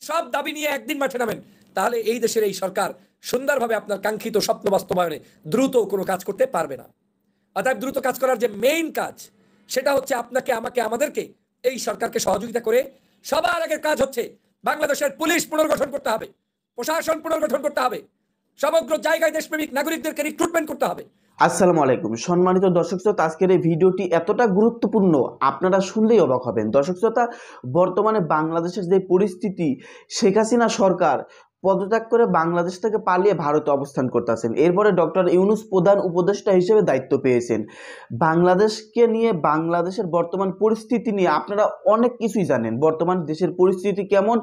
সব দাবি নিয়ে একদিন মাঠে নামেন, তাহলে এই দেশের এই সরকার সুন্দরভাবে আপনার কাঙ্ক্ষিত স্বপ্ন বাস্তবায়নে দ্রুত কোনো কাজ করতে পারবে না। অতএব দ্রুত কাজ করার যে মেইন কাজ, সেটা হচ্ছে আপনাকে, আমাকে, আমাদেরকে, এই সরকারকে সহযোগিতা করে সবার আগের কাজ হচ্ছে বাংলাদেশের পুলিশ পুনর্গঠন করতে হবে, প্রশাসন পুনর্গঠন করতে হবে, সমগ্র জায়গায় দেশপ্রেমিক নাগরিকদেরকে রিক্রুটমেন্ট করতে হবে। আসসালামু আলাইকুম সম্মানিত দর্শক শ্রোতা, আজকের এই ভিডিওটি এতটা গুরুত্বপূর্ণ আপনারা শুনলেই অবাক হবেন। দর্শক শ্রোতা, বর্তমানে বাংলাদেশের যে পরিস্থিতি, শেখ হাসিনা সরকার পদত্যাগ করে বাংলাদেশ থেকে পালিয়ে ভারতে অবস্থান করতেছেন। এরপরে ডক্টর ইউনূস প্রধান উপদেষ্টা হিসেবে দায়িত্ব পেয়েছেন। বাংলাদেশকে নিয়ে, বাংলাদেশের বর্তমান পরিস্থিতি নিয়ে আপনারা অনেক কিছুই জানেন। বর্তমান দেশের পরিস্থিতি কেমন,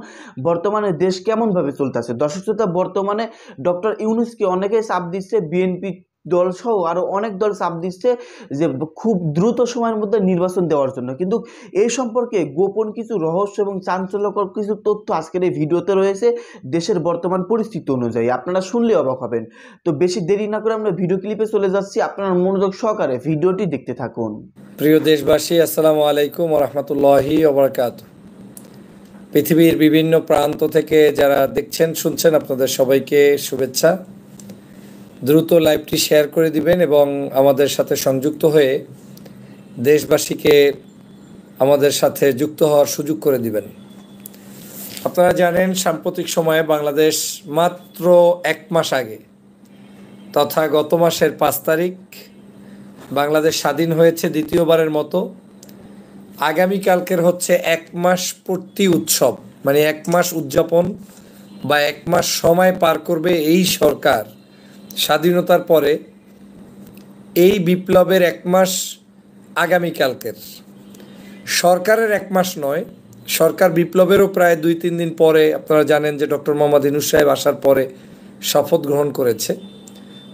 বর্তমানে দেশ কেমনভাবে চলতেছে। দর্শক শ্রোতা, বর্তমানে ডক্টর ইউনূসকে অনেকেই চাপ দিচ্ছে, বিএনপি দল সহ আরো অনেক দল চাপ দিচ্ছে যে খুব দ্রুত সময়ের মধ্যে নির্বাচন দেওয়ার জন্য। কিন্তু এই সম্পর্কে গোপন কিছু রহস্য এবং চাঞ্চল্যকর কিছু তথ্য আজকের এই ভিডিওতে রয়েছে দেশের বর্তমান পরিস্থিতি অনুযায়ী। আপনারা শুনলে অবাক হবেন। তো বেশি দেরি না করে আমরা ভিডিও ক্লিপে চলে যাচ্ছি, আপনারা মনোযোগ সহকারে ভিডিওটি দেখতে থাকুন। প্রিয় দেশবাসী, আসসালামু আলাইকুম ওয়া রাহমাতুল্লাহি ওয়া বারাকাতুহু। পৃথিবীর বিভিন্ন প্রান্ত থেকে যারা দেখছেন শুনছেন, আপনাদের সবাইকে শুভেচ্ছা। দ্রুত লাইভটি শেয়ার করে দিবেন এবং আমাদের সাথে সংযুক্ত হয়ে দেশবাসীকে আমাদের সাথে যুক্ত হওয়ার সুযোগ করে দিবেন। আপনারা জানেন, সাম্প্রতিক সময়ে বাংলাদেশ মাত্র 1 মাস আগে, তথা গত মাসের 5 তারিখ বাংলাদেশ স্বাধীন হয়েছে দ্বিতীয়বারের মতো। আগামীকালকের হচ্ছে 1 মাস পূর্তি উৎসব, মানে 1 মাস উদযাপন বা 1 মাস সময় পার করবে এই সরকার স্বাধীনতার পরে। এই বিপ্লবের 1 মাস আগামীকালকের, সরকারের 1 মাস নয়, সরকার বিপ্লবেরও প্রায় 2-3 দিন পরে। আপনারা জানেন যে ডক্টর মোহাম্মদ ইউনূস সাহেব আসার পরে শপথ গ্রহণ করেছে।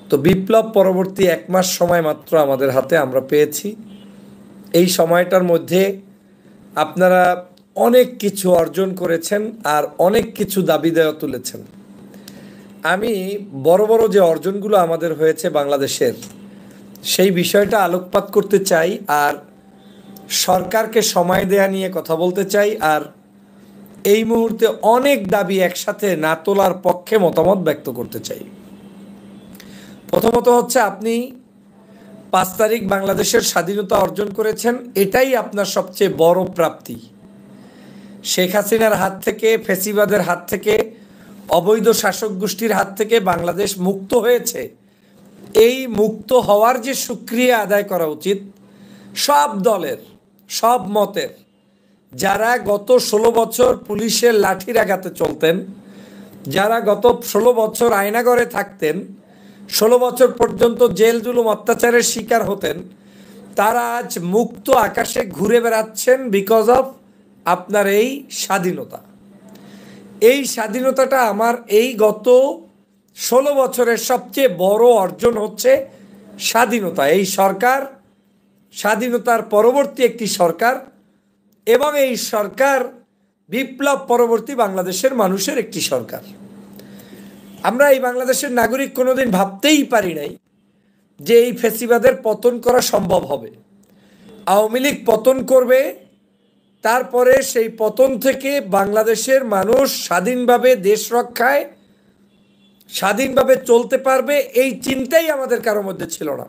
তো বিপ্লব পরবর্তী 1 মাস সময় মাত্র আমাদের হাতে আমরা পেয়েছি। এই সময়টার মধ্যে আপনারা অনেক কিছু অর্জন করেছেন আর অনেক কিছু দাবি দেওয়া তুলেছেন। আমি বড় বড় যে অর্জনগুলো আমাদের হয়েছে বাংলাদেশের, সেই বিষয়টা আলোকপাত করতে চাই, আর সরকারকে সময় দেয়া নিয়ে কথা বলতে চাই, আর এই মুহূর্তে অনেক দাবি একসাথে না তোলার পক্ষে মতামত ব্যক্ত করতে চাই। প্রথমত হচ্ছে, আপনি 5 তারিখ বাংলাদেশের স্বাধীনতা অর্জন করেছেন, এটাই আপনার সবচেয়ে বড় প্রাপ্তি। শেখ হাসিনার হাত থেকে, ফ্যাসিবাদের হাত থেকে, অবৈধ শাসক গোষ্ঠীর হাত থেকে বাংলাদেশ মুক্ত হয়েছে। এই মুক্ত হওয়ার যে শুকরিয়া আদায় করা উচিত সব দলের, সব মতের। যারা গত 16 বছর পুলিশের লাঠির আঘাতে চলতেন, যারা গত 16 বছর আয়নাঘরে থাকতেন, 16 বছর পর্যন্ত জেল জুলুম অত্যাচারের শিকার হতেন, তারা আজ মুক্ত আকাশে ঘুরে বেড়াচ্ছেন বিকজ অফ আপনার এই স্বাধীনতা। এই স্বাধীনতাটা আমার এই গত 16 বছরের সবচেয়ে বড় অর্জন হচ্ছে স্বাধীনতা। এই সরকার স্বাধীনতার পরবর্তী একটি সরকার, এবং এই সরকার বিপ্লব পরবর্তী বাংলাদেশের মানুষের একটি সরকার। আমরা এই বাংলাদেশের নাগরিক কোনোদিন ভাবতেই পারি নাই যে এই ফ্যাসিবাদের পতন করা সম্ভব হবে। আওয়ামী লীগ পতন করবে, তারপরে সেই পতন থেকে বাংলাদেশের মানুষ স্বাধীনভাবে দেশ রক্ষায় স্বাধীনভাবে চলতে পারবে, এই চিন্তাই আমাদের কারোর মধ্যে ছিল না।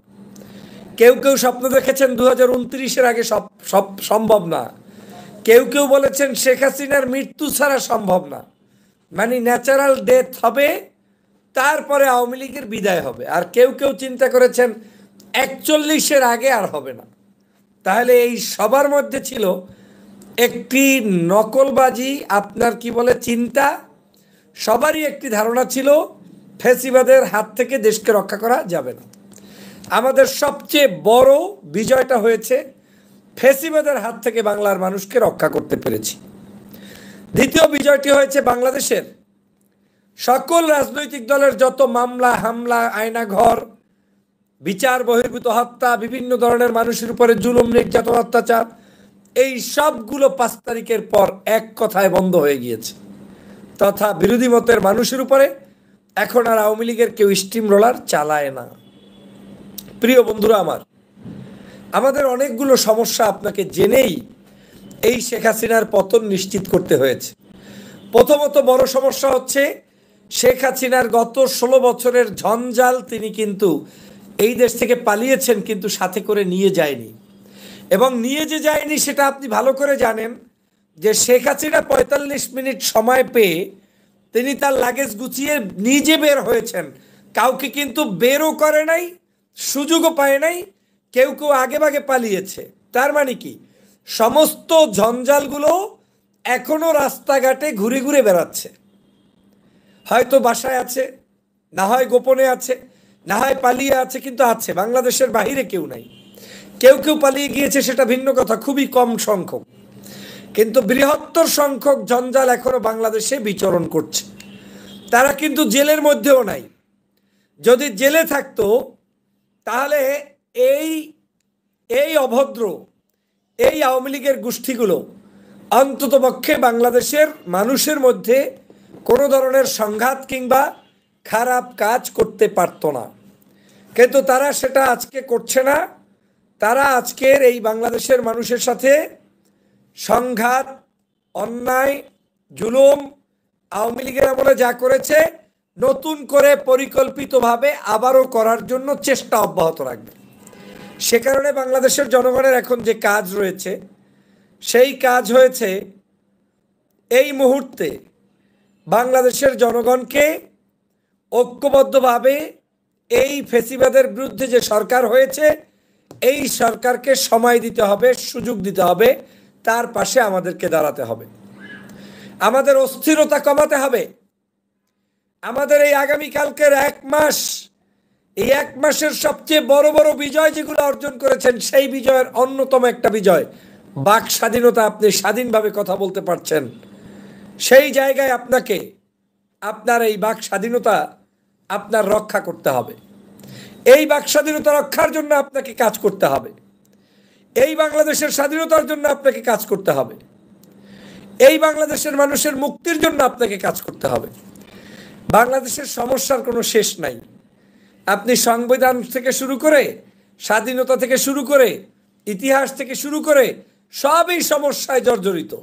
কেউ কেউ স্বপ্ন দেখেছেন 2029-এর আগে সব সম্ভব না। কেউ কেউ বলেছেন শেখ হাসিনার মৃত্যু ছাড়া সম্ভব না, মানে ন্যাচারাল ডেথ হবে, তারপরে আওয়ামী লীগের বিদায় হবে। আর কেউ কেউ চিন্তা করেছেন 41-এর আগে আর হবে না। তাহলে এই সবার মধ্যে ছিল একটি নকলবাজি, আপনার কি বলে, চিন্তা। সবারই একটি ধারণা ছিল ফ্যাসিবাদের হাত থেকে দেশকে রক্ষা করা যাবে না। আমাদের সবচেয়ে বড় বিজয়টা হয়েছে ফ্যাসিবাদের হাত থেকে বাংলার মানুষকে রক্ষা করতে পেরেছি। দ্বিতীয় বিজয়টি হয়েছে বাংলাদেশের সকল রাজনৈতিক দলের যত মামলা হামলা, আয়নাঘর, বিচার বহির্ভূত হত্যা, বিভিন্ন ধরনের মানুষের উপরে জুলুম, নির্যাতন, অত্যাচার, এই সবগুলো 5 তারিখের পর এক কথায় বন্ধ হয়ে গিয়েছে। তথা বিরোধী মতের মানুষের উপরে এখন আর আওয়ামী লীগের কেউ স্টিম রোলার চালায় না। প্রিয় বন্ধুরা আমার, আমাদের অনেকগুলো সমস্যা আপনাকে জেনেই এই শেখ হাসিনার পতন নিশ্চিত করতে হয়েছে। প্রথমত বড় সমস্যা হচ্ছে শেখ হাসিনার গত 16 বছরের ঝঞ্ঝাল তিনি কিন্তু এই দেশ থেকে পালিয়েছেন, কিন্তু সাথে করে নিয়ে যায়নি। এবং নিয়ে যে যায়নি সেটা আপনি ভালো করে জানেন যে শেখ হাসিনা 45 মিনিট সময় পেয়ে তিনি তার লাগেজ গুছিয়ে নিজে বের হয়েছেন, কাউকে কিন্তু বেরও করে নাই, সুযোগও পায় নাই। কেউ কেউ আগে ভাগে পালিয়েছে। তার মানে কি, সমস্ত ঝঞ্ঝালগুলো এখনো রাস্তাঘাটে ঘুরে ঘুরে বেড়াচ্ছে। হয়তো বাসায় আছে, না হয় গোপনে আছে, না হয় পালিয়ে আছে, কিন্তু আছে। বাংলাদেশের বাহিরে কেউ নাই। কেউ কেউ পালিয়ে গিয়েছে, সেটা ভিন্ন কথা, খুবই কম সংখ্যক। কিন্তু বৃহত্তর সংখ্যক জঞ্জাল এখনো বাংলাদেশে বিচরণ করছে। তারা কিন্তু জেলের মধ্যেও নাই। যদি জেলে থাকতো তাহলে এই এই অভদ্র এই আওয়ামী লীগের গোষ্ঠীগুলো অন্ততপক্ষে বাংলাদেশের মানুষের মধ্যে কোনো ধরনের সংঘাত কিংবা খারাপ কাজ করতে পারতো না। কিন্তু তারা সেটা আজকে করছে না। তারা আজকের এই বাংলাদেশের মানুষের সাথে সংঘাত, অন্যায়, জুলুম আওয়ামী লীগের আমলে যা করেছে নতুন করে পরিকল্পিতভাবে আবারও করার জন্য চেষ্টা অব্যাহত রাখবে। সে কারণে বাংলাদেশের জনগণের এখন যে কাজ রয়েছে, সেই কাজ হয়েছে এই মুহূর্তে বাংলাদেশের জনগণকে ঐক্যবদ্ধভাবে এই ফ্যাসিবাদের বিরুদ্ধে যে সরকার হয়েছে, এই সরকারকে সময় দিতে হবে, সুযোগ দিতে হবে, তার পাশে আমাদেরকে দাঁড়াতে হবে। আমাদের অস্থিরতা কমাতে হবে। আমাদের এই আগামীকালকের 1 মাস, এই 1 মাসের সবচেয়ে বড় বড় বিজয় যেগুলো অর্জন করেছেন, সেই বিজয়ের অন্যতম একটা বিজয় বাক স্বাধীনতা। আপনি স্বাধীনভাবে কথা বলতে পারছেন। সেই জায়গায় আপনাকে আপনার এই বাক স্বাধীনতা আপনার রক্ষা করতে হবে। এই বাক স্বাধীনতা রক্ষার জন্য আপনাকে কাজ করতে হবে। এই বাংলাদেশের স্বাধীনতার জন্য আপনাকে কাজ করতে হবে। এই বাংলাদেশের মানুষের মুক্তির জন্য আপনাকে কাজ করতে হবে। বাংলাদেশের সমস্যার কোনো শেষ নাই। আপনি সংবিধান থেকে শুরু করে, স্বাধীনতা থেকে শুরু করে, ইতিহাস থেকে শুরু করে সবই সমস্যায় জর্জরিত।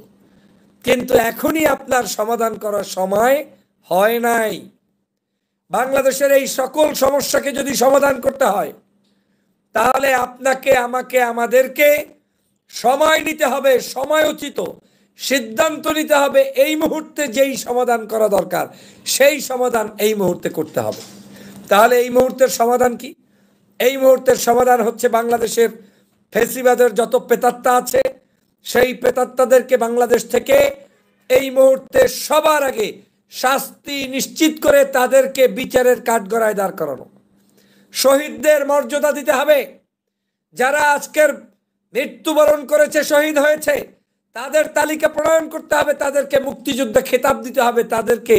কিন্তু এখনই আপনার সমাধান করার সময় হয় নাই। বাংলাদেশের এই সকল সমস্যাকে যদি সমাধান করতে হয়, তাহলে আপনাকে, আমাকে, আমাদেরকে সময় নিতে হবে, সময়োচিত সিদ্ধান্ত নিতে হবে। এই মুহূর্তে যেই সমাধান করা দরকার, সেই সমাধান এই মুহূর্তে করতে হবে। তাহলে এই মুহূর্তের সমাধান কি? এই মুহূর্তের সমাধান হচ্ছে বাংলাদেশের ফ্যাসিবাদের যত প্রেতাত্মা আছে, সেই প্রেতাত্মাদেরকে বাংলাদেশ থেকে এই মুহূর্তে সবার আগে শাস্তি নিশ্চিত করে তাদেরকে বিচারের কাঠগড়ায় দাঁড় করানো। শহীদদের মর্যাদা দিতে হবে। যারা আজকের মৃত্যুবরণ করেছে, শহীদ হয়েছে, তাদের তালিকা প্রণয়ন করতে হবে। তাদেরকে মুক্তিযুদ্ধে খেতাব দিতে হবে। তাদেরকে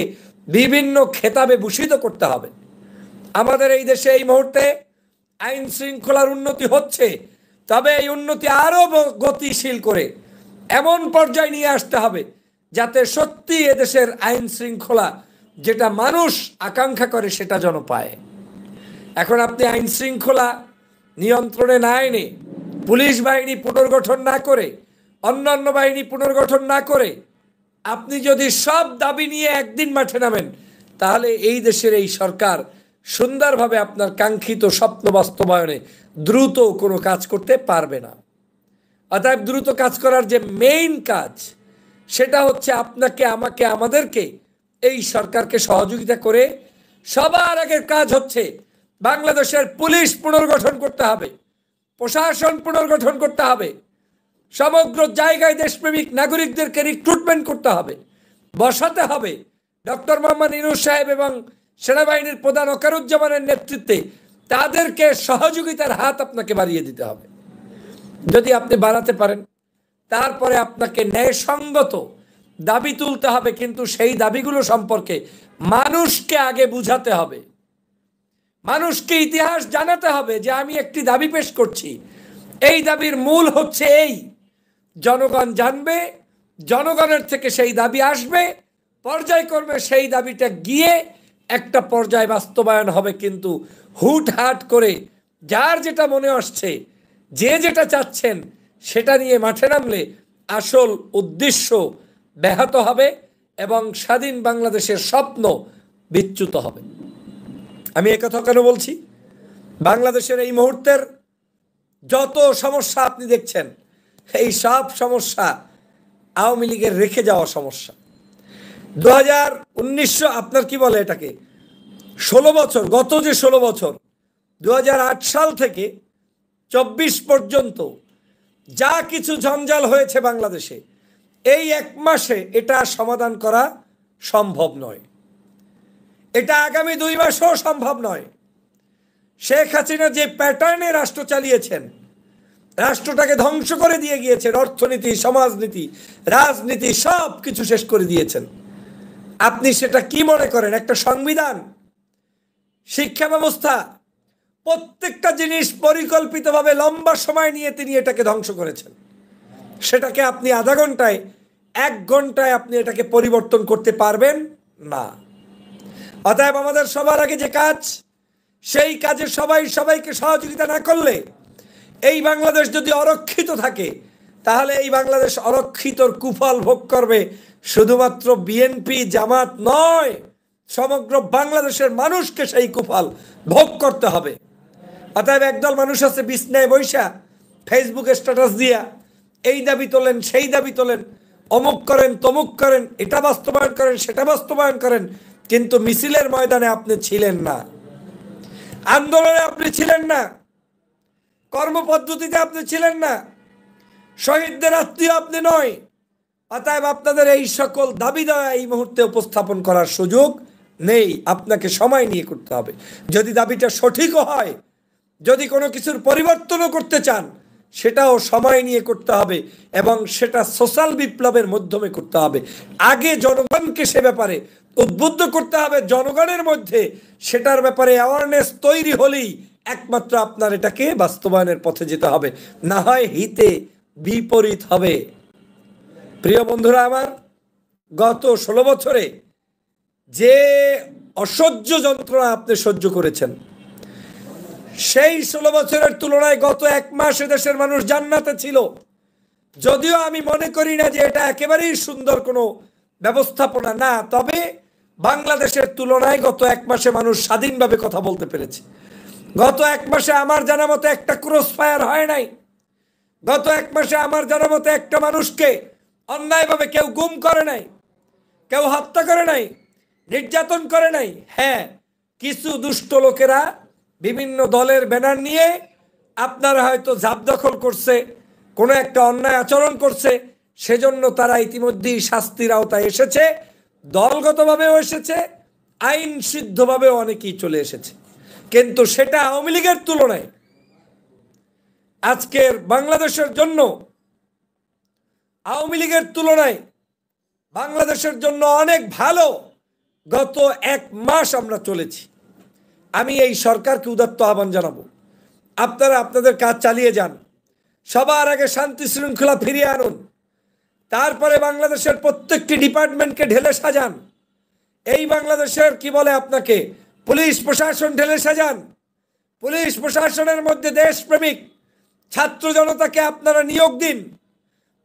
বিভিন্ন খেতাবে ভূষিত করতে হবে। আমাদের এই দেশে এই মুহূর্তে আইন শৃঙ্খলার উন্নতি হচ্ছে, তবে এই উন্নতি আরও গতিশীল করে এমন পর্যায়ে নিয়ে আসতে হবে যাতে সত্যি এদেশের আইন শৃঙ্খলা যেটা মানুষ আকাঙ্ক্ষা করে সেটা যেন পায়। এখন আপনি আইন শৃঙ্খলা নিয়ন্ত্রণে না এনে, পুলিশ বাহিনী পুনর্গঠন না করে, অন্যান্য বাহিনী পুনর্গঠন না করে আপনি যদি সব দাবি নিয়ে একদিন মাঠে নামেন, তাহলে এই দেশের এই সরকার সুন্দরভাবে আপনার কাঙ্ক্ষিত স্বপ্ন বাস্তবায়নে দ্রুত কোনো কাজ করতে পারবে না। অতএব দ্রুত কাজ করার যে মেইন কাজ, সেটা হচ্ছে আপনাকে, আমাকে, আমাদেরকে এই সরকারকে সহযোগিতা করে সবার আগের কাজ হচ্ছে বাংলাদেশের পুলিশ পুনর্গঠন করতে হবে, প্রশাসন পুনর্গঠন করতে হবে, সমগ্র জায়গায় দেশপ্রেমিক নাগরিকদেরকে রিক্রুটমেন্ট করতে হবে, বসাতে হবে। ডক্টর মোহাম্মদ ইউনূস সাহেব এবং সেনাবাহিনীর প্রধান ওয়াকারুজ্জামানের নেতৃত্বে তাদেরকে সহযোগিতার হাত আপনাকে বাড়িয়ে দিতে হবে। যদি আপনি বাড়াতে পারেন, তারপরে আপনাকে ন্যায়সঙ্গত দাবি তুলতে হবে, কিন্তু সেই দাবিগুলো সম্পর্কে মানুষকে আগে বুঝাতে হবে। মানুষকে ইতিহাস জানাতে হবে যে আমি একটি দাবি পেশ করছি, এই দাবির মূল হচ্ছে এই। জনগণ জানবে, জনগণের থেকে সেই দাবি আসবে, পর্যায়ক্রমে সেই দাবিটা গিয়ে একটা পর্যায়ে বাস্তবায়ন হবে। কিন্তু হুটহাট করে যার যেটা মনে আসছে, যে যেটা চাচ্ছেন সেটা নিয়ে মাঠে নামলে আসল উদ্দেশ্য ব্যাহত হবে এবং স্বাধীন বাংলাদেশের স্বপ্ন বিচ্যুত হবে। আমি একথা কেন বলছি? বাংলাদেশের এই মুহূর্তের যত সমস্যা আপনি দেখছেন, এই সব সমস্যা আওয়ামী লীগের রেখে যাওয়া সমস্যা। 2019 আপনার কি বলে এটাকে 16 বছর, গত যে 16 বছর 2008 সাল থেকে 24 পর্যন্ত যা কিছু জঞ্জাল হয়েছে বাংলাদেশে, এই এক মাসে এটা সমাধান করা সম্ভব নয়। এটা আগামী 2 মাসও সম্ভব নয়। শেখ হাসিনা যে প্যাটার্নে রাষ্ট্র চালিয়েছেন, রাষ্ট্রটাকে ধ্বংস করে দিয়ে গিয়েছেন, অর্থনীতি, সমাজনীতি, রাজনীতি সব কিছু শেষ করে দিয়েছেন। আপনি সেটা কি মনে করেন? একটা সংবিধান, শিক্ষা ব্যবস্থা, প্রত্যেকটা জিনিস পরিকল্পিতভাবে লম্বা সময় নিয়ে তিনি এটাকে ধ্বংস করেছেন। সেটাকে আপনি আধা ঘন্টায়, 1 ঘন্টায় আপনি এটাকে পরিবর্তন করতে পারবেন না। অতএব আমাদের সবার আগে যে কাজ, সেই কাজে সবাইকে সহযোগিতা না করলে এই বাংলাদেশ যদি অরক্ষিত থাকে, তাহলে এই বাংলাদেশ অরক্ষিতর কুফল ভোগ করবে শুধুমাত্র বিএনপি জামাত নয়, সমগ্র বাংলাদেশের মানুষকে সেই কুফল ভোগ করতে হবে। অতএব একদল মানুষ আছে বিছনায় বৈশা ফেসবুকে স্ট্যাটাস দিয়া এই দাবি তোলেন, সেই দাবি তোলেন, অমুক করেন, তমুক করেন, এটা বাস্তবায়ন করেন, সেটা বাস্তবায়ন করেন, কিন্তু মিছিলের ময়দানে আপনি ছিলেন না, আন্দোলনে আপনি ছিলেন না, কর্মপদ্ধতিতে আপনি ছিলেন না, শহীদদের আত্মীয় আপনি নয়। অতএব আপনাদের এই সকল দাবি দেওয়া এই মুহূর্তে উপস্থাপন করার সুযোগ নেই। আপনাকে সময় নিয়ে করতে হবে। যদি দাবিটা সঠিকও হয়, যদি কোনো কিছুর পরিবর্তনও করতে চান, সেটাও সময় নিয়ে করতে হবে এবং সেটা সোশ্যাল বিপ্লবের মাধ্যমে করতে হবে। আগে জনগণকে সে ব্যাপারে উদ্বুদ্ধ করতে হবে, জনগণের মধ্যে সেটার ব্যাপারে অ্যাওয়ারনেস তৈরি হলেই একমাত্র আপনার এটাকে বাস্তবায়নের পথে যেতে হবে, না হয় হিতে বিপরীত হবে। প্রিয় বন্ধুরা আমার, গত 16 বছরে যে অসহ্য যন্ত্রণা আপনি সহ্য করেছেন, সেই 16 বছরের তুলনায় গত 1 মাস দেশের মানুষ জান্নাতে ছিল। যদিও আমি মনে করি না যে এটা একেবারেই সুন্দর কোনো ব্যবস্থাপনা না, তবে বাংলাদেশের তুলনায় গত 1 মাসে মানুষ স্বাধীনভাবে কথা বলতে পেরেছে। গত 1 মাসে আমার জানা মতো একটা ক্রস ফায়ার হয় নাই। গত 1 মাসে আমার জানা মতো একটা মানুষকে অন্যায়ভাবে কেউ গুম করে নাই, কেউ হত্যা করে নাই, নির্যাতন করে নাই। হ্যাঁ, কিছু দুষ্ট লোকেরা বিভিন্ন দলের ব্যানার নিয়ে আপনারা হয়তো জাবদখল করছে, কোনো একটা অন্যায় আচরণ করছে, সেজন্য তারা ইতিমধ্যেই শাস্তির আওতায় এসেছে, দলগতভাবেও এসেছে, আইন সিদ্ধভাবেও অনেকেই চলে এসেছে। কিন্তু সেটা আওয়ামী লীগের তুলনায় আজকের বাংলাদেশের জন্য, আওয়ামী লীগের তুলনায় বাংলাদেশের জন্য অনেক ভালো। গত 1 মাস আমরা চলেছি। আমি এই সরকারকে উদাত্ত আহ্বান জানাবো, আপনারা আপনাদের কাজ চালিয়ে যান। সবার আগে শান্তি শৃঙ্খলা ফিরিয়ে আনুন, তারপরে বাংলাদেশের প্রত্যেকটি ডিপার্টমেন্টকে ঢেলে সাজান। এই বাংলাদেশের কি বলে আপনাকে পুলিশ প্রশাসন ঢেলে সাজান। পুলিশ প্রশাসনের মধ্যে দেশপ্রেমিক ছাত্র জনতাকে আপনারা নিয়োগ দিন।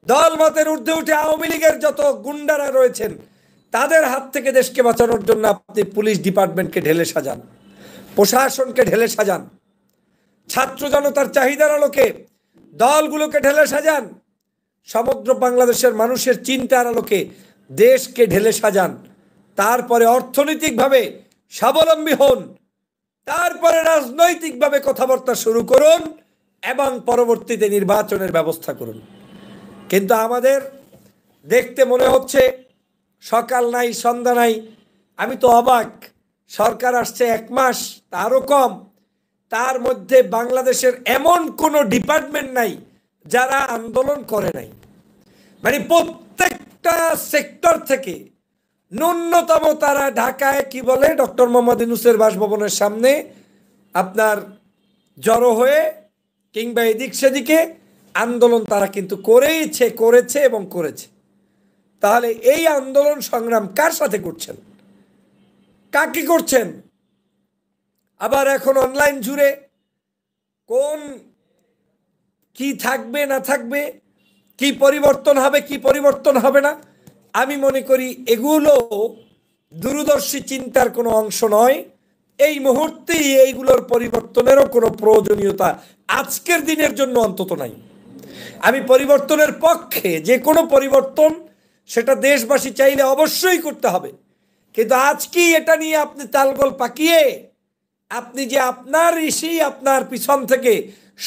দল মতের ঊর্ধ্বে উঠে আওয়ামী লীগের যত গুন্ডারা রয়েছেন, তাদের হাত থেকে দেশকে বাঁচানোর জন্য আপনি পুলিশ ডিপার্টমেন্টকে ঢেলে সাজান, প্রশাসনকে ঢেলে সাজান। ছাত্র জনতার চাহিদার আলোকে দলগুলোকে ঢেলে সাজান। সমগ্র বাংলাদেশের মানুষের চিন্তার আলোকে দেশকে ঢেলে সাজান। তারপরে অর্থনৈতিকভাবে স্বাবলম্বী হন, তারপরে রাজনৈতিকভাবে কথাবার্তা শুরু করুন এবং পরবর্তীতে নির্বাচনের ব্যবস্থা করুন। কিন্তু আমাদের দেখতে মনে হচ্ছে সকাল নাই সন্ধ্যা নাই। আমি তো অবাক, সরকার আসছে 1 মাস, তারও কম, তার মধ্যে বাংলাদেশের এমন কোনো ডিপার্টমেন্ট নাই যারা আন্দোলন করে নাই। মানে প্রত্যেকটা সেক্টর থেকে ন্যূনতম তারা ঢাকায় কি বলে ডক্টর মোহাম্মদ ইউনূসের বাসভবনের সামনে আপনার জড়ো হয়ে কিংবা এদিক সেদিকে আন্দোলন তারা কিন্তু করেছে এবং করেছে। তাহলে এই আন্দোলন সংগ্রাম কার সাথে করছেন, কাকে করছেন? আবার এখন অনলাইন জুড়ে কোন কি থাকবে না থাকবে, কি পরিবর্তন হবে কি পরিবর্তন হবে না, আমি মনে করি এগুলো দূরদর্শী চিন্তার কোনো অংশ নয়। এই মুহূর্তেই এইগুলোর পরিবর্তনেরও কোনো প্রয়োজনীয়তা আজকের দিনের জন্য অন্তত নাই। আমি পরিবর্তনের পক্ষে, যে কোনো পরিবর্তন সেটা দেশবাসী চাইলে অবশ্যই করতে হবে, কিন্তু আজকেই এটা নিয়ে আপনি তালগোল পাকিয়ে আপনি যে আপনার ঋষি আপনার পিছন থেকে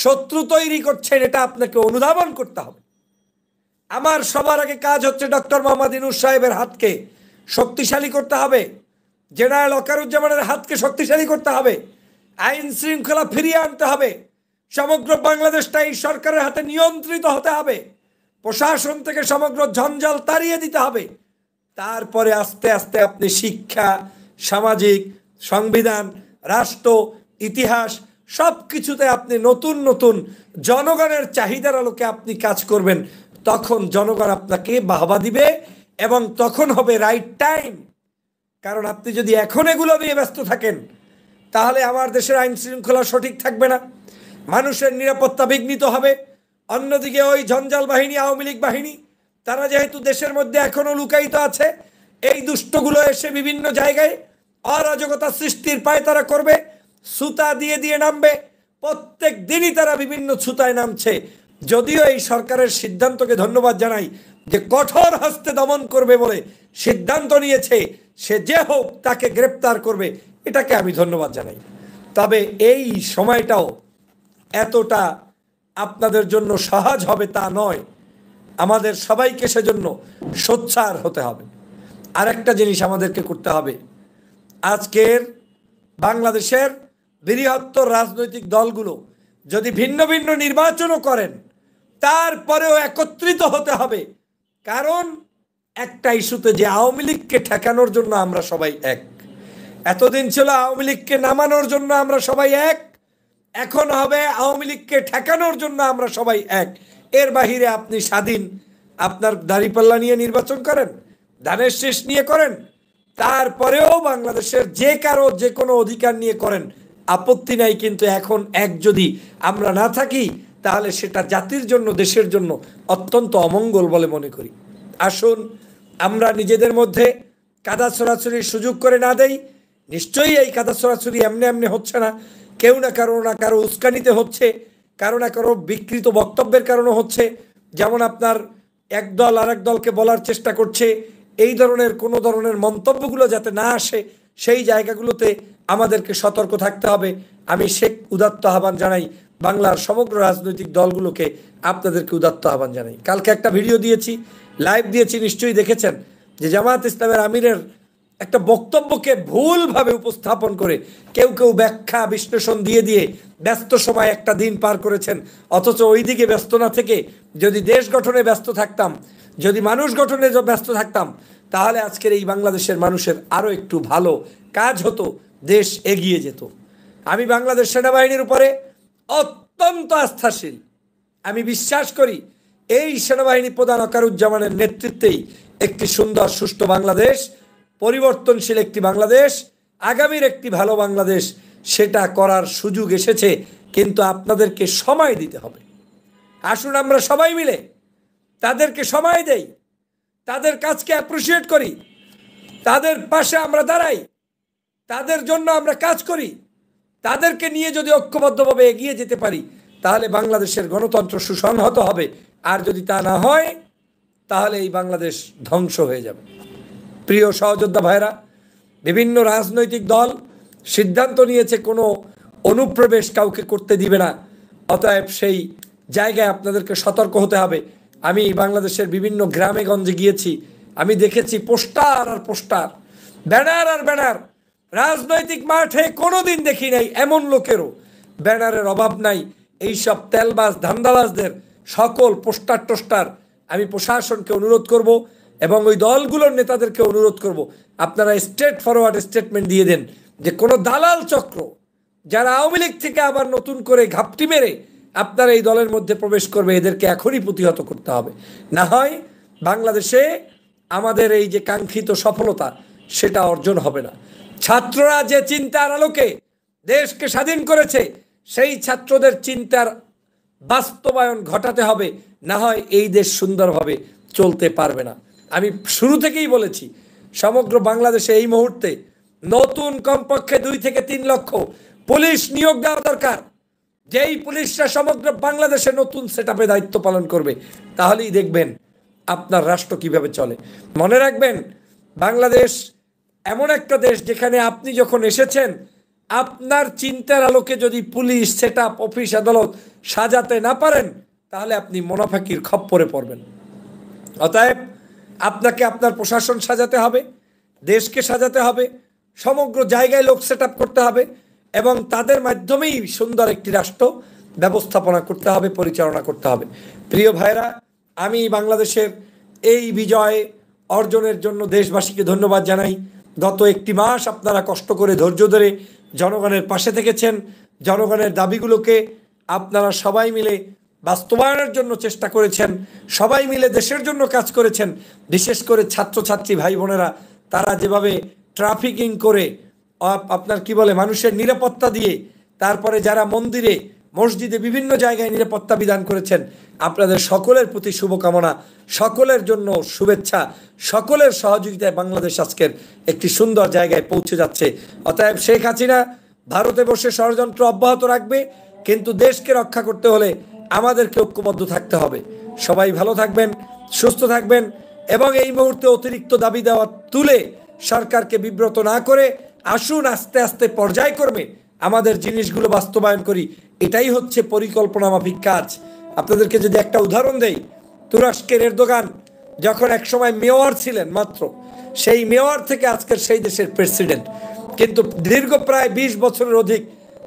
শত্রু তৈরি করছেন, এটা আপনাকে অনুধাবন করতে হবে। আমার সবার আগে কাজ হচ্ছে ডক্টর মোহাম্মদ ইউনূস সাহেবের হাতকে শক্তিশালী করতে হবে, জেনারেল ওয়াকারুজ্জামানের হাতকে শক্তিশালী করতে হবে, আইন শৃঙ্খলা ফিরিয়ে আনতে হবে, সমগ্র বাংলাদেশটা এই সরকারের হাতে নিয়ন্ত্রিত হতে হবে, প্রশাসন থেকে সমগ্র ঝঞ্ঝাল তাড়িয়ে দিতে হবে। তারপরে আস্তে আস্তে আপনি শিক্ষা, সামাজিক, সংবিধান, রাষ্ট্র, ইতিহাস সব কিছুতে আপনি নতুন নতুন জনগণের চাহিদার আলোকে আপনি কাজ করবেন। তখন জনগণ আপনাকে বাহবা দিবে এবং তখন হবে রাইট টাইম। কারণ আপনি যদি এখন এগুলো নিয়ে ব্যস্ত থাকেন, তাহলে আমার দেশের আইন শৃঙ্খলা সঠিক থাকবে না, মানুষের নিরাপত্তা বিঘ্নিত হবে। অন্যদিকে ওই জঞ্জাল বাহিনী, আওয়ামী লীগ বাহিনী, তারা যেহেতু দেশের মধ্যে এখনো লুকায়িত আছে, এই দুষ্টগুলো এসে বিভিন্ন জায়গায় অরাজকতা সৃষ্টির পায় তারা করবে, ছুতা দিয়ে দিয়ে নামবে। প্রত্যেক দিনই তারা বিভিন্ন ছুতায় নামছে। যদিও এই সরকারের সিদ্ধান্তকে ধন্যবাদ জানাই যে কঠোর হস্তে দমন করবে বলে সিদ্ধান্ত নিয়েছে, সে যে হোক তাকে গ্রেপ্তার করবে, এটাকে আমি ধন্যবাদ জানাই। তবে এই সময়টাও এতটা আপনাদের জন্য সহজ হবে তা নয়, আমাদের সবাইকে সেজন্য সোচ্চার হতে হবে। আর একটা জিনিস আমাদেরকে করতে হবে, আজকের বাংলাদেশের বৃহত্তর রাজনৈতিক দলগুলো যদি ভিন্ন ভিন্ন নির্বাচনও করেন, তারপরেও একত্রিত হতে হবে। কারণ একটা ইস্যুতে, যে আওয়ামী লীগকে ঠেকানোর জন্য আমরা সবাই এক। এতদিন ছিল আওয়ামী লীগকে নামানোর জন্য আমরা সবাই এক, এখন হবে আওয়ামী লীগকে ঠেকানোর জন্য আমরা সবাই এক। এর বাহিরে আপনি স্বাধীন আপনার দাঁড়িপাল্লা নিয়ে নির্বাচন করেন, ধানের শীষ নিয়ে করেন, তারপরেও বাংলাদেশের যে কারো যে কোনো অধিকার নিয়ে করেন, আপত্তি নাই। কিন্তু এখন এক যদি আমরা না থাকি, তাহলে সেটা জাতির জন্য, দেশের জন্য অত্যন্ত অমঙ্গল বলে মনে করি। আসুন আমরা নিজেদের মধ্যে কাদা ছড়াছড়ির সুযোগ করে না দেই। নিশ্চয়ই এই কাদা ছড়াছড়ি এমনি এমনি হচ্ছে না, কেউ না কারো উস্কানিতে হচ্ছে, কারো না কারো বিকৃত বক্তব্যের কারণে হচ্ছে। যেমন আপনার এক দল আর এক দলকে বলার চেষ্টা করছে, এই ধরনের কোনো ধরনের মন্তব্যগুলো যাতে না আসে, সেই জায়গাগুলোতে আমাদেরকে সতর্ক থাকতে হবে। আমি শেখ উদাত্ত আহ্বান জানাই বাংলার সমগ্র রাজনৈতিক দলগুলোকে, আপনাদেরকে উদাত্ত আহ্বান জানাই। কালকে একটা ভিডিও দিয়েছি, লাইভ দিয়েছি, নিশ্চয়ই দেখেছেন, যে জামায়াত ইসলামের আমিরের একটা বক্তব্যকে ভুলভাবে উপস্থাপন করে কেউ কেউ ব্যাখ্যা বিশ্লেষণ দিয়ে দিয়ে ব্যস্ত সময় একটা দিন পার করেছেন। অথচ ওই দিকে ব্যস্ত না থেকে যদি দেশ গঠনে ব্যস্ত থাকতাম, যদি মানুষ গঠনে ব্যস্ত থাকতাম, তাহলে আজকের এই বাংলাদেশের মানুষের আরও একটু ভালো কাজ হতো, দেশ এগিয়ে যেত। আমি বাংলাদেশ সেনাবাহিনীর উপরে অত্যন্ত আস্থাশীল। আমি বিশ্বাস করি এই সেনাবাহিনী প্রধান ওয়াকারুজ্জামানের নেতৃত্বেই একটি সুন্দর সুষ্ঠু বাংলাদেশ, পরিবর্তনশীল একটি বাংলাদেশ, আগামীর একটি ভালো বাংলাদেশ, সেটা করার সুযোগ এসেছে। কিন্তু আপনাদেরকে সময় দিতে হবে। আসুন আমরা সবাই মিলে তাদেরকে সময় দেই, তাদের কাজকে অ্যাপ্রিসিয়েট করি, তাদের পাশে আমরা দাঁড়াই, তাদের জন্য আমরা কাজ করি। তাদেরকে নিয়ে যদি ঐক্যবদ্ধভাবে এগিয়ে যেতে পারি, তাহলে বাংলাদেশের গণতন্ত্র সুসংহত হবে। আর যদি তা না হয়, তাহলে এই বাংলাদেশ ধ্বংস হয়ে যাবে। প্রিয় সহযোদ্ধা ভাইরা, বিভিন্ন রাজনৈতিক দল সিদ্ধান্ত নিয়েছে কোনো অনুপ্রবেশ কাউকে করতে দিবে না। অতএব সেই জায়গায় আপনাদেরকে সতর্ক হতে হবে। আমি বাংলাদেশের বিভিন্ন গ্রামে গঞ্জে গিয়েছি, আমি দেখেছি পোস্টার আর পোস্টার, ব্যানার আর ব্যানার। রাজনৈতিক মাঠে কোনোদিন দেখি নাই এমন লোকেরও ব্যানারের অভাব নাই। এইসব তেলবাজ ধান্দাবাজদের সকল পোস্টার টোস্টার আমি প্রশাসনকে অনুরোধ করব এবং ওই দলগুলোর নেতাদেরকে অনুরোধ করব, আপনারা স্ট্রেট ফরওয়ার্ড স্টেটমেন্ট দিয়ে দেন যে কোনো দালাল চক্র যারা আওয়ামী লীগ থেকে আবার নতুন করে ঘাপটি মেরে আপনারা এই দলের মধ্যে প্রবেশ করবে, এদেরকে এখনই প্রতিহত করতে হবে। না হয় বাংলাদেশে আমাদের এই যে কাঙ্ক্ষিত সফলতা, সেটা অর্জন হবে না। ছাত্ররা যে চিন্তার আলোকে দেশকে স্বাধীন করেছে, সেই ছাত্রদের চিন্তার বাস্তবায়ন ঘটাতে হবে, না হয় এই দেশ সুন্দরভাবে চলতে পারবে না। আমি শুরু থেকেই বলেছি, সমগ্র বাংলাদেশে এই মুহূর্তে নতুন কমপক্ষে 2 থেকে 3 লক্ষ পুলিশ নিয়োগ দেওয়া দরকার। যেই পুলিশরা সমগ্র বাংলাদেশে নতুন সেটআপে দায়িত্ব পালন করবে, তাহলেই দেখবেন আপনার রাষ্ট্র কিভাবে চলে। মনে রাখবেন, বাংলাদেশ এমন একটা দেশ যেখানে আপনি যখন এসেছেন, আপনার চিন্তার আলোকে যদি পুলিশ সেটআপ, অফিস, আদালত সাজাতে না পারেন, তাহলে আপনি মুনাফিকির খপ্পরে পড়বেন। অতএব আপনাকে আপনার প্রশাসন সাজাতে হবে, দেশকে সাজাতে হবে, সমগ্র জায়গায় লোক সেটআপ করতে হবে এবং তাদের মাধ্যমেই সুন্দর একটি রাষ্ট্র ব্যবস্থাপনা করতে হবে, পরিচালনা করতে হবে। প্রিয় ভাইরা, আমি বাংলাদেশের এই বিজয় অর্জনের জন্য দেশবাসীকে ধন্যবাদ জানাই। গত 1 মাস আপনারা কষ্ট করে ধৈর্য ধরে জনগণের পাশে থেকেছেন। জনগণের দাবিগুলোকে আপনারা সবাই মিলে বাস্তবায়নের জন্য চেষ্টা করেছেন, সবাই মিলে দেশের জন্য কাজ করেছেন। বিশেষ করে ছাত্রছাত্রী ভাই বোনেরা, তারা যেভাবে ট্রাফিকিং করে আপনার কি বলে মানুষের নিরাপত্তা দিয়ে, তারপরে যারা মন্দিরে মসজিদে বিভিন্ন জায়গায় নিরাপত্তা বিধান করেছেন, আপনাদের সকলের প্রতি শুভকামনা, সকলের জন্য শুভেচ্ছা, সকলের সহযোগিতায় বাংলাদেশ আজকের একটি সুন্দর জায়গায় পৌঁছে যাচ্ছে। অতএব শেখ হাসিনা ভারতে বসে ষড়যন্ত্র অব্যাহত রাখবে, কিন্তু দেশকে রক্ষা করতে হলে আমাদেরকে ঐক্যবদ্ধ থাকতে হবে। সবাই ভালো থাকবেন, সুস্থ থাকবেন এবং এই মুহূর্তে অতিরিক্ত দাবি দেওয়া তুলে সরকারকে বিব্রত না করে আসুন আস্তে আস্তে পর্যায়ক্রমে আমাদের জিনিসগুলো বাস্তবায়ন করি। এটাই হচ্ছে পরিকল্পনা মাফিক কাজ। আপনাদেরকে যদি একটা উদাহরণ দেই, তুরস্কের এরদোগান যখন একসময় মেয়র ছিলেন মাত্র, সেই মেয়র থেকে আজকের সেই দেশের প্রেসিডেন্ট, কিন্তু দীর্ঘ প্রায় 20 বছরের অধিক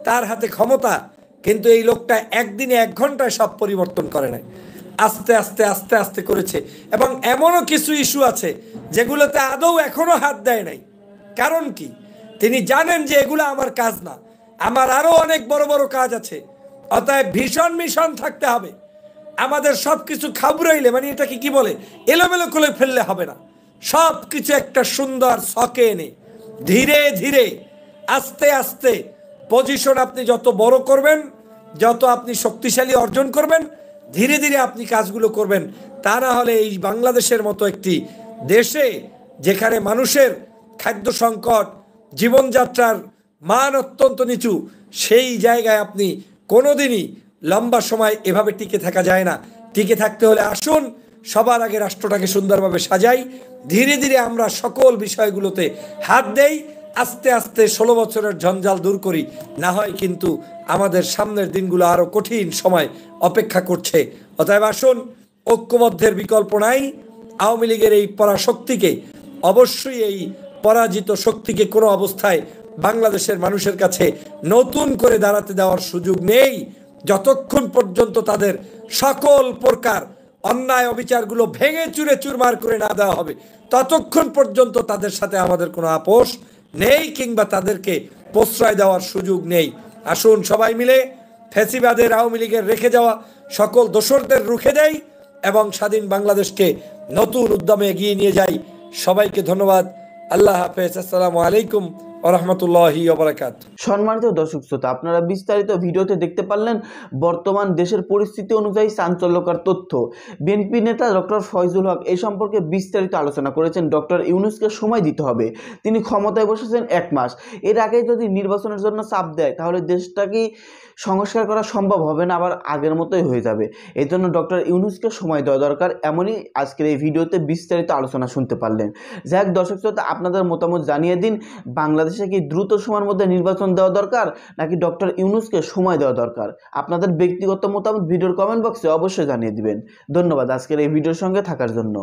তার হাতে ক্ষমতা, কিন্তু এই লোকটা একদিনে 1 ঘন্টায় সব পরিবর্তন করে নাই, আস্তে আস্তে আস্তে আস্তে করেছে। এবং এমনও কিছু ইস্যু আছে যেগুলোতে আদৌ এখনো হাত দেয় নাই। কারণ কি? তিনি জানেন যে এগুলো আমার কাজ না, আমার আরো অনেক বড় বড় কাজ আছে। অতএব ভীষণ মিশন থাকতে হবে। আমাদের সব কিছু খাবুরাইলে, মানে এটাকে কি বলে, এলোমেলো করে ফেললে হবে না। সব কিছু একটা সুন্দর ছকে এনে ধীরে ধীরে আস্তে আস্তে পজিশন আপনি যত বড় করবেন, যত আপনি শক্তিশালী অর্জন করবেন, ধীরে ধীরে আপনি কাজগুলো করবেন। তা না হলে এই বাংলাদেশের মতো একটি দেশে, যেখানে মানুষের খাদ্য সংকট, জীবনযাত্রার মান অত্যন্ত নিচু, সেই জায়গায় আপনি কোনোদিনই লম্বা সময় এভাবে টিকে থাকা যায় না। টিকে থাকতে হলে আসুন সবার আগে রাষ্ট্রটাকে সুন্দরভাবে সাজাই, ধীরে ধীরে আমরা সকল বিষয়গুলোতে হাত দেই, আস্তে আস্তে 16 বছরের ঝঞ্ঝাল দূর করি। না হয় কিন্তু আমাদের সামনের দিনগুলো আরও কঠিন সময় অপেক্ষা করছে। অতএব আসুন, ঐক্যবদ্ধের বিকল্প নাই। আওয়ামী লীগের এই পরাশক্তিকে, অবশ্যই এই পরাজিত শক্তিকে কোনো অবস্থায় বাংলাদেশের মানুষের কাছে নতুন করে দাঁড়াতে দেওয়ার সুযোগ নেই। যতক্ষণ পর্যন্ত তাদের সকল প্রকার অন্যায় অবিচারগুলো ভেঙে চুরে চুরমার করে না দেওয়া হবে, ততক্ষণ পর্যন্ত তাদের সাথে আমাদের কোনো আপোষ নেই, কিংবা তাদেরকে প্রশ্রয় দেওয়ার সুযোগ নেই। আসুন সবাই মিলে ফ্যাসিবাদের, আওয়ামী লীগের রেখে যাওয়া সকল দোসরদের রুখে দেই এবং স্বাধীন বাংলাদেশকে নতুন উদ্যমে এগিয়ে নিয়ে যাই। সবাইকে ধন্যবাদ। আল্লাহ হাফেজ। আসসালামু আলাইকুম ওয়া রাহমাতুল্লাহি ওয়া বারাকাতুহু। সম্মানিত দর্শক শ্রোতা, আপনারা বিস্তারিত ভিডিওতে দেখতে পারলেন বর্তমান দেশের পরিস্থিতি অনুযায়ী চাঞ্চল্যকর তথ্য। বিএনপি নেতা ডক্টর ফয়জুল হক এই সম্পর্কে বিস্তারিত আলোচনা করেছেন। ডক্টর ইউনূসকে সময় দিতে হবে, তিনি ক্ষমতায় বসেছেন 1 মাস। এর আগে যদি নির্বাচনের জন্য চাপ দেয়, তাহলে দেশটাকে সংস্কার করা সম্ভব হবে না, আবার আগের মতোই হয়ে যাবে। এই জন্য ডক্টর ইউনূসকে সময় দেওয়া দরকার, এমনই আজকের এই ভিডিওতে বিস্তারিত আলোচনা শুনতে পারলেন। যাই হোক দর্শক শ্রোতা, আপনাদের মতামত জানিয়ে দিন। বাংলাদেশে কি দ্রুত সময়ের মধ্যে নির্বাচন দেওয়া দরকার, নাকি ডক্টর ইউনূসকে সময় দেওয়া দরকার? আপনাদের ব্যক্তিগত মতামত ভিডিওর কমেন্ট বক্সে অবশ্যই জানিয়ে দিবেন। ধন্যবাদ আজকের এই ভিডিওর সঙ্গে থাকার জন্য।